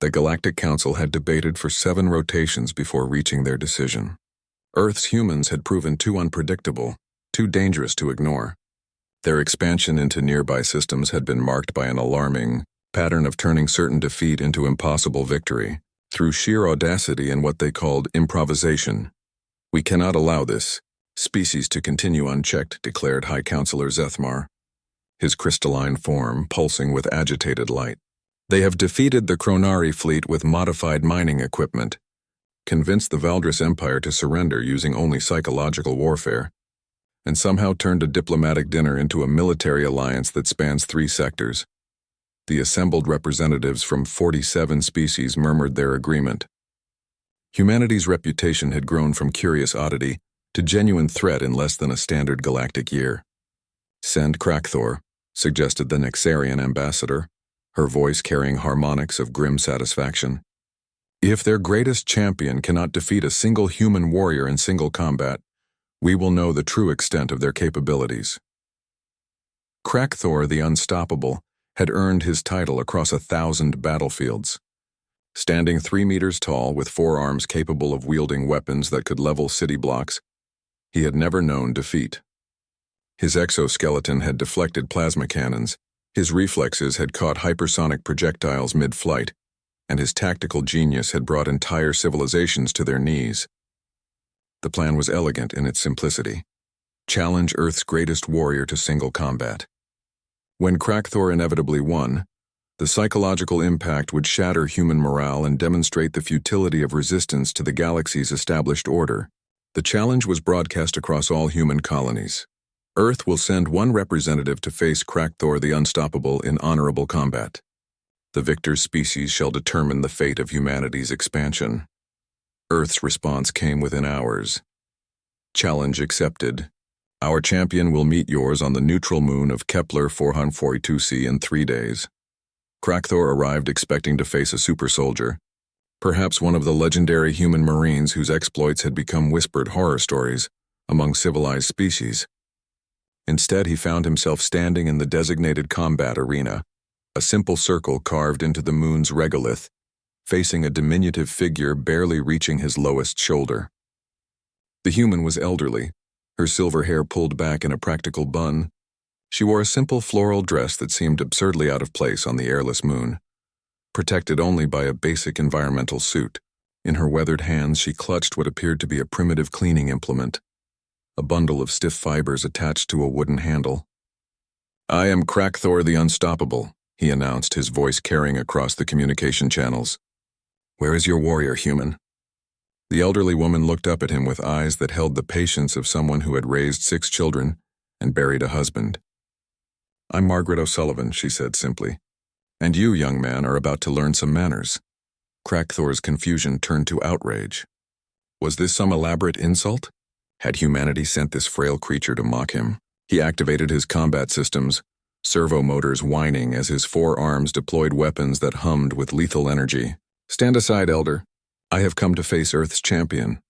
The Galactic Council had debated for 7 rotations before reaching their decision. Earth's humans had proven too unpredictable, too dangerous to ignore. Their expansion into nearby systems had been marked by an alarming pattern of turning certain defeat into impossible victory, through sheer audacity and what they called improvisation. "We cannot allow this species to continue unchecked," declared High Counselor Zethmar, his crystalline form pulsing with agitated light. "They have defeated the Chronari fleet with modified mining equipment, convinced the Valdris Empire to surrender using only psychological warfare, and somehow turned a diplomatic dinner into a military alliance that spans 3 sectors. The assembled representatives from 47 species murmured their agreement. Humanity's reputation had grown from curious oddity to genuine threat in less than a standard galactic year. "Send Krakthor," suggested the Nexarian ambassador, her voice carrying harmonics of grim satisfaction. "If their greatest champion cannot defeat a single human warrior in single combat, we will know the true extent of their capabilities." Krakthor the Unstoppable had earned his title across 1,000 battlefields. Standing 3 meters tall with 4 arms capable of wielding weapons that could level city blocks, he had never known defeat. His exoskeleton had deflected plasma cannons, his reflexes had caught hypersonic projectiles mid-flight, and his tactical genius had brought entire civilizations to their knees. The plan was elegant in its simplicity. Challenge Earth's greatest warrior to single combat. When Krakthor inevitably won, the psychological impact would shatter human morale and demonstrate the futility of resistance to the galaxy's established order. The challenge was broadcast across all human colonies. "Earth will send 1 representative to face Krakthor the Unstoppable in honorable combat. The victor species shall determine the fate of humanity's expansion." Earth's response came within hours. "Challenge accepted. Our champion will meet yours on the neutral moon of Kepler 442c in 3 days." Krakthor arrived expecting to face a super soldier, perhaps one of the legendary human marines whose exploits had become whispered horror stories among civilized species. Instead, he found himself standing in the designated combat arena, a simple circle carved into the moon's regolith, facing a diminutive figure barely reaching his lowest shoulder. The human was elderly, her silver hair pulled back in a practical bun. She wore a simple floral dress that seemed absurdly out of place on the airless moon, protected only by a basic environmental suit. In her weathered hands, she clutched what appeared to be a primitive cleaning implement, a bundle of stiff fibers attached to a wooden handle. "I am Krakthor the Unstoppable," he announced, his voice carrying across the communication channels. "Where is your warrior, human?" The elderly woman looked up at him with eyes that held the patience of someone who had raised 6 children and buried a husband. "I'm Margaret O'Sullivan," she said simply. "And you, young man, are about to learn some manners." Krakthor's confusion turned to outrage. Was this some elaborate insult? Had humanity sent this frail creature to mock him? He activated his combat systems, servo motors whining as his 4 arms deployed weapons that hummed with lethal energy. "Stand aside, Elder. I have come to face Earth's champion."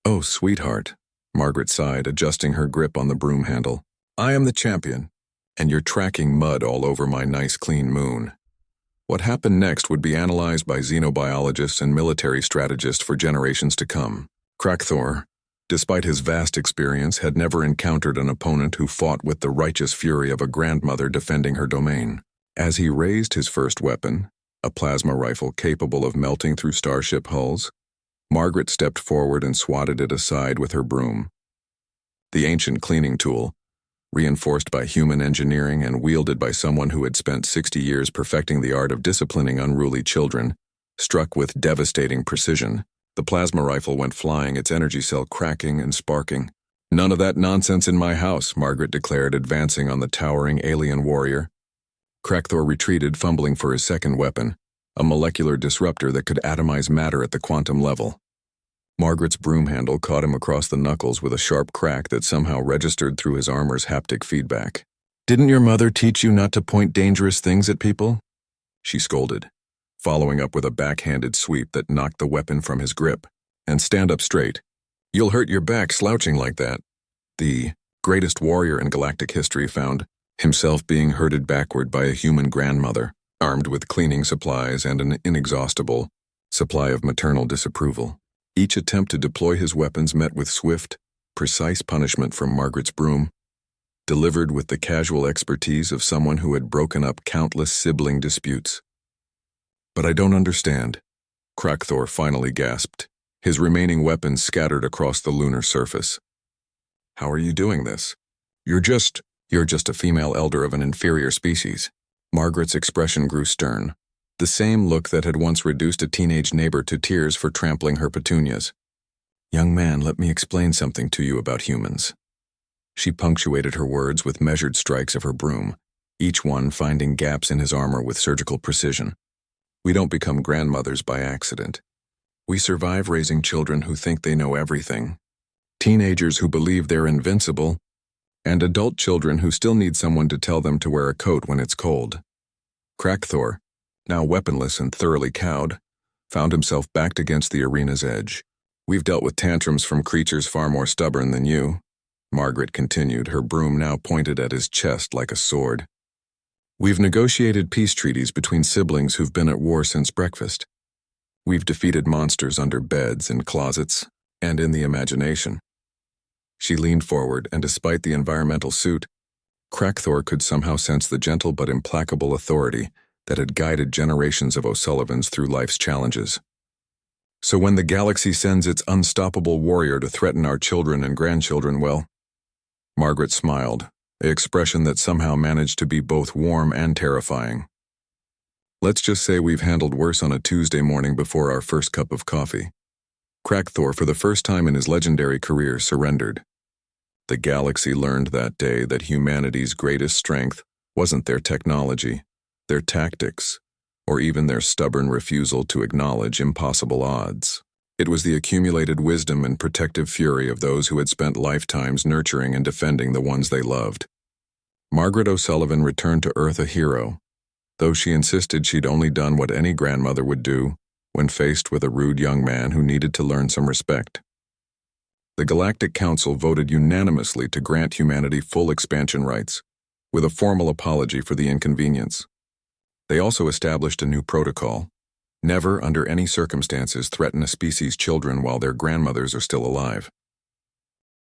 "Oh, sweetheart," Margaret sighed, adjusting her grip on the broom handle. "I am the champion, and you're tracking mud all over my nice clean moon." What happened next would be analyzed by xenobiologists and military strategists for generations to come. Krakthor, despite his vast experience, had never encountered an opponent who fought with the righteous fury of a grandmother defending her domain. As he raised his first weapon, a plasma rifle capable of melting through starship hulls, Margaret stepped forward and swatted it aside with her broom. The ancient cleaning tool, reinforced by human engineering and wielded by someone who had spent 60 years perfecting the art of disciplining unruly children, struck with devastating precision. The plasma rifle went flying, its energy cell cracking and sparking. "None of that nonsense in my house," Margaret declared, advancing on the towering alien warrior. Krakthor retreated, fumbling for his second weapon, a molecular disruptor that could atomize matter at the quantum level. Margaret's broom handle caught him across the knuckles with a sharp crack that somehow registered through his armor's haptic feedback. "Didn't your mother teach you not to point dangerous things at people?" she scolded, following up with a backhanded sweep that knocked the weapon from his grip. "And stand up straight. You'll hurt your back slouching like that." The greatest warrior in galactic history found himself being herded backward by a human grandmother, armed with cleaning supplies and an inexhaustible supply of maternal disapproval. Each attempt to deploy his weapons met with swift, precise punishment from Margaret's broom, delivered with the casual expertise of someone who had broken up countless sibling disputes. "But I don't understand," Krakthor finally gasped, his remaining weapons scattered across the lunar surface. "How are you doing this? You're just a female elder of an inferior species." Margaret's expression grew stern, the same look that had once reduced a teenage neighbor to tears for trampling her petunias. "Young man, let me explain something to you about humans." She punctuated her words with measured strikes of her broom, each one finding gaps in his armor with surgical precision. "We don't become grandmothers by accident. We survive raising children who think they know everything, teenagers who believe they're invincible, and adult children who still need someone to tell them to wear a coat when it's cold." Krakthor, now weaponless and thoroughly cowed, found himself backed against the arena's edge. "We've dealt with tantrums from creatures far more stubborn than you," Margaret continued, her broom now pointed at his chest like a sword. "We've negotiated peace treaties between siblings who've been at war since breakfast. We've defeated monsters under beds, in closets, and in the imagination." She leaned forward, and despite the environmental suit, Krakthor could somehow sense the gentle but implacable authority that had guided generations of O'Sullivans through life's challenges. "So when the galaxy sends its unstoppable warrior to threaten our children and grandchildren, well," Margaret smiled, an expression that somehow managed to be both warm and terrifying. "Let's just say we've handled worse on a Tuesday morning before our first cup of coffee." Krakthor, for the first time in his legendary career, surrendered. The galaxy learned that day that humanity's greatest strength wasn't their technology, their tactics, or even their stubborn refusal to acknowledge impossible odds. It was the accumulated wisdom and protective fury of those who had spent lifetimes nurturing and defending the ones they loved. Margaret O'Sullivan returned to Earth a hero, though she insisted she'd only done what any grandmother would do when faced with a rude young man who needed to learn some respect. The Galactic Council voted unanimously to grant humanity full expansion rights, with a formal apology for the inconvenience. They also established a new protocol: never under any circumstances threaten a species' children while their grandmothers are still alive.